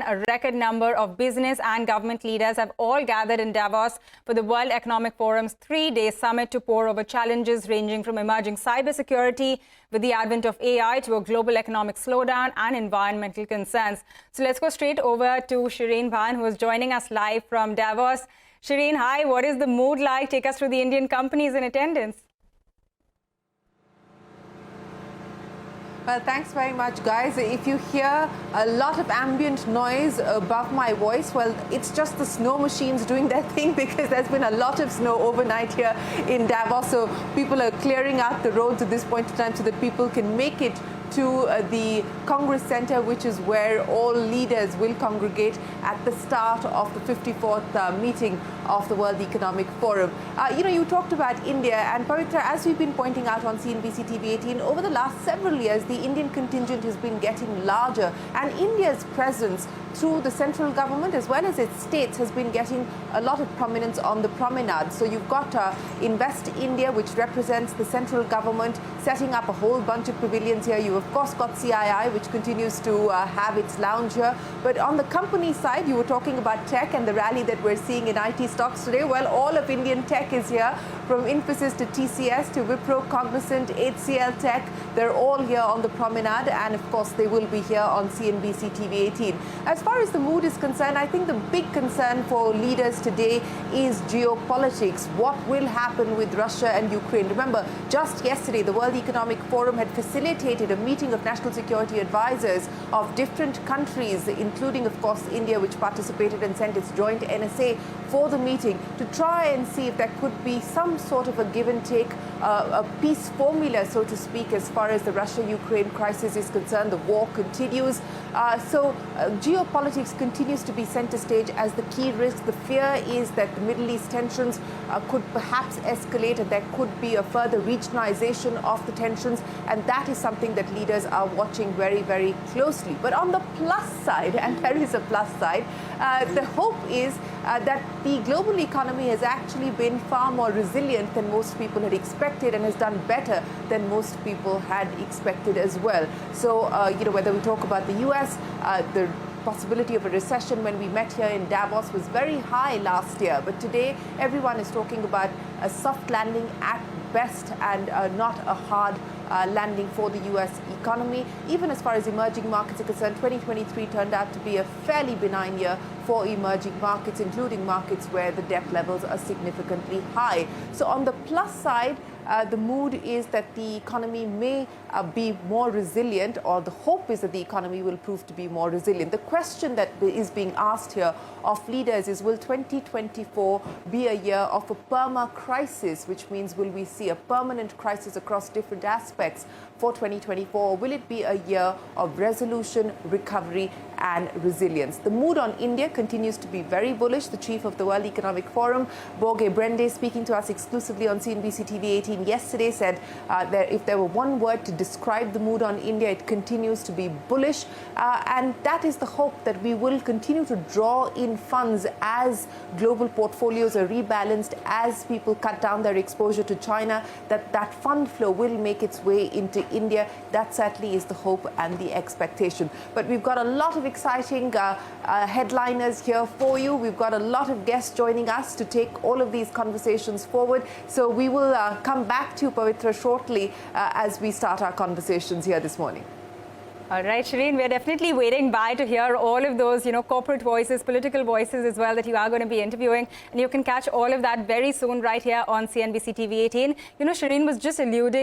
a record number of business and government leaders have all gathered in Davos for the World Economic Forum's 3-day summit to pore over challenges ranging from emerging cybersecurity with the advent of AI to a global economic slowdown and environmental concerns. So let's go straight over to Shereen Bhan, who is joining us live from Davos. Shereen, hi. What is the mood like? Take us through the Indian companies in attendance. Well, thanks very much, guys. If you hear a lot of ambient noise above my voice, well, it's just the snow machines doing their thing because there's been a lot of snow overnight here in Davos. So people are clearing out the roads at this point in time so that people can make it to the Congress Center, which is where all leaders will congregate at the start of the 54th meeting of the World Economic Forum. You talked about India, and Pavitra, as we've been pointing out on CNBC-TV18, over the last several years, the Indian contingent has been getting larger, and India's presence through the central government as well as its states has been getting a lot of prominence on the promenade. So you've got Invest India, which represents the central government, setting up a whole bunch of pavilions here. You of course got CII, which continues to have its lounge here. But on the company side, you were talking about tech and the rally that we're seeing in IT stocks today. Well, all of Indian tech is here, from Infosys to TCS to Wipro, Cognizant, HCL Tech. They're all here on the promenade, and of course they will be here on CNBC-TV18. As far as the mood is concerned, I think the big concern for leaders today is geopolitics. What will happen with Russia and Ukraine? Remember, just yesterday, the World Economic Forum had facilitated a meeting of national security advisors of different countries, including, of course, India, which participated and sent its joint NSA for the meeting to try and see if there could be some sort of a give and take, a peace formula, so to speak, as far as the Russia-Ukraine crisis is concerned. The war continues. So geopolitics continues to be center stage as the key risk. The fear is that the Middle East tensions could perhaps escalate, and there could be a further regionalization of the tensions, and that is something that leaders are watching very, very closely. But on the plus side, and there is a plus side, the hope is that the global economy has actually been far more resilient than most people had expected and has done better than most people had expected as well. So, whether we talk about the US, the possibility of a recession when we met here in Davos was very high last year. But today, everyone is talking about a soft landing at best and not a hard landing for the US economy. Even as far as emerging markets are concerned, 2023 turned out to be a fairly benign year for emerging markets, including markets where the debt levels are significantly high. So on the plus side, the mood is that the economy may be more resilient, or the hope is that the economy will prove to be more resilient. The question that is being asked here of leaders is, will 2024 be a year of a perma-crisis, which means will we see a permanent crisis across different aspects for 2024? Or will it be a year of resolution, recovery, and resilience? The mood on India continues to be very bullish. The chief of the World Economic Forum, Borge Brende, speaking to us exclusively on CNBC-TV18 yesterday, said that if there were one word to describe the mood on India, it continues to be bullish. And that is the hope that we will continue to draw in funds as global portfolios are rebalanced, as people cut down their exposure to China, that fund flow will make its way into India. That certainly is the hope and the expectation. But we've got a lot of exciting headliners here for you. We've got a lot of guests joining us to take all of these conversations forward. So we will come back to you, Pavitra, shortly as we start our conversations here this morning. All right, Shereen, we're definitely waiting to hear all of those, corporate voices, political voices as well that you are going to be interviewing. And you can catch all of that very soon right here on CNBC-TV18. Shereen was just alluding